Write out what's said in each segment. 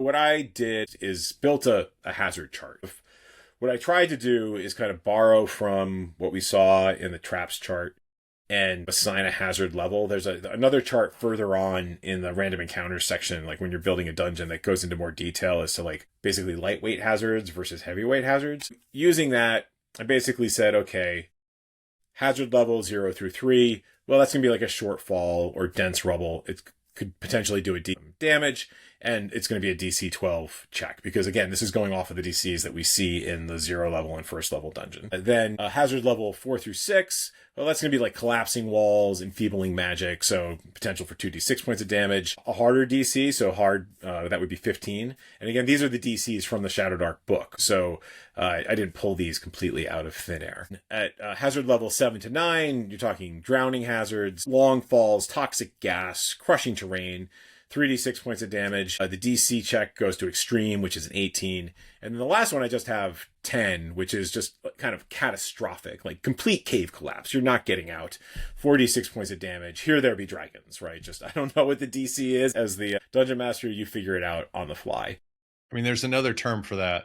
What I did is built a hazard chart. What I tried to do is kind of borrow from what we saw in the traps chart and assign a hazard level. There's another chart further on in the random encounters section, like when you're building a dungeon, that goes into more detail as to like basically lightweight hazards versus heavyweight hazards. Using that, I basically said, okay, hazard level 0 through 3, well, that's going to be like a shortfall or dense rubble. It could potentially do a D damage, and it's going to be a DC 12 check, because again, this is going off of the DCs that we see in the 0 level and 1st level dungeon. And then hazard level 4 through 6, well, that's going to be like collapsing walls, enfeebling magic, so potential for 2d6 points of damage. A harder DC, so hard, that would be 15. And again, these are the DCs from the Shadowdark book, so I didn't pull these completely out of thin air. At hazard level 7 to 9, you're talking drowning hazards, long falls, toxic gas, crushing terrain, 3d6 points of damage. The DC check goes to extreme, which is an 18. And then the last one, I just have 10, which is just kind of catastrophic, like complete cave collapse. You're not getting out. 4d6 points of damage. Here there be dragons, right? Just, I don't know what the DC is. As the dungeon master, you figure it out on the fly. I mean, there's another term for that.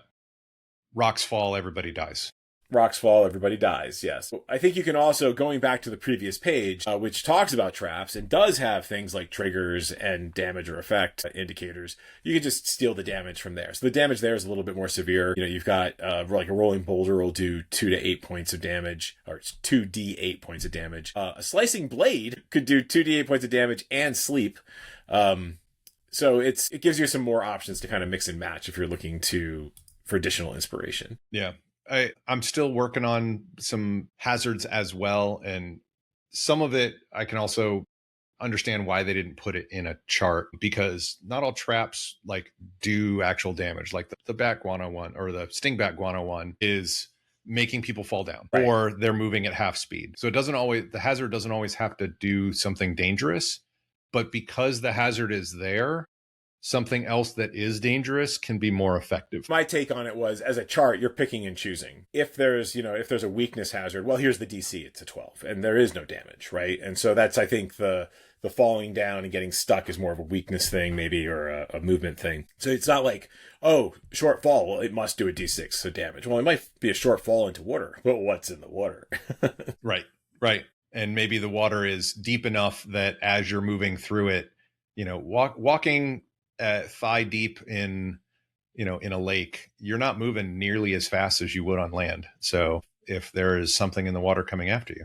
Rocks fall, everybody dies. Rocks fall, everybody dies, yes. I think you can also, going back to the previous page, which talks about traps and does have things like triggers and damage or effect indicators, you can just steal the damage from there. So the damage there is a little bit more severe. You've got like a rolling boulder will do 2 to 8 points of damage, or 2d8 points of damage. A slicing blade could do 2d8 points of damage and sleep. So it gives you some more options to kind of mix and match if you're looking for additional inspiration. Yeah. I'm still working on some hazards as well. And some of it, I can also understand why they didn't put it in a chart, because not all traps like do actual damage. Like the bat guano one, or the stingbat guano one, is making people fall down, right, or they're moving at half speed. So the hazard doesn't always have to do something dangerous, but because the hazard is there, something else that is dangerous can be more effective. My take on it was, as a chart, you're picking and choosing. If there's a weakness hazard, well, here's the DC, it's a 12, and there is no damage, right? And so that's, I think, the falling down and getting stuck is more of a weakness thing, maybe, or a movement thing. So it's not like, oh, short fall, well, it must do a D6 of damage. Well, it might be a short fall into water, but what's in the water? Right. And maybe the water is deep enough that as you're moving through it, walking thigh deep in a lake, you're not moving nearly as fast as you would on land. So if there is something in the water coming after you,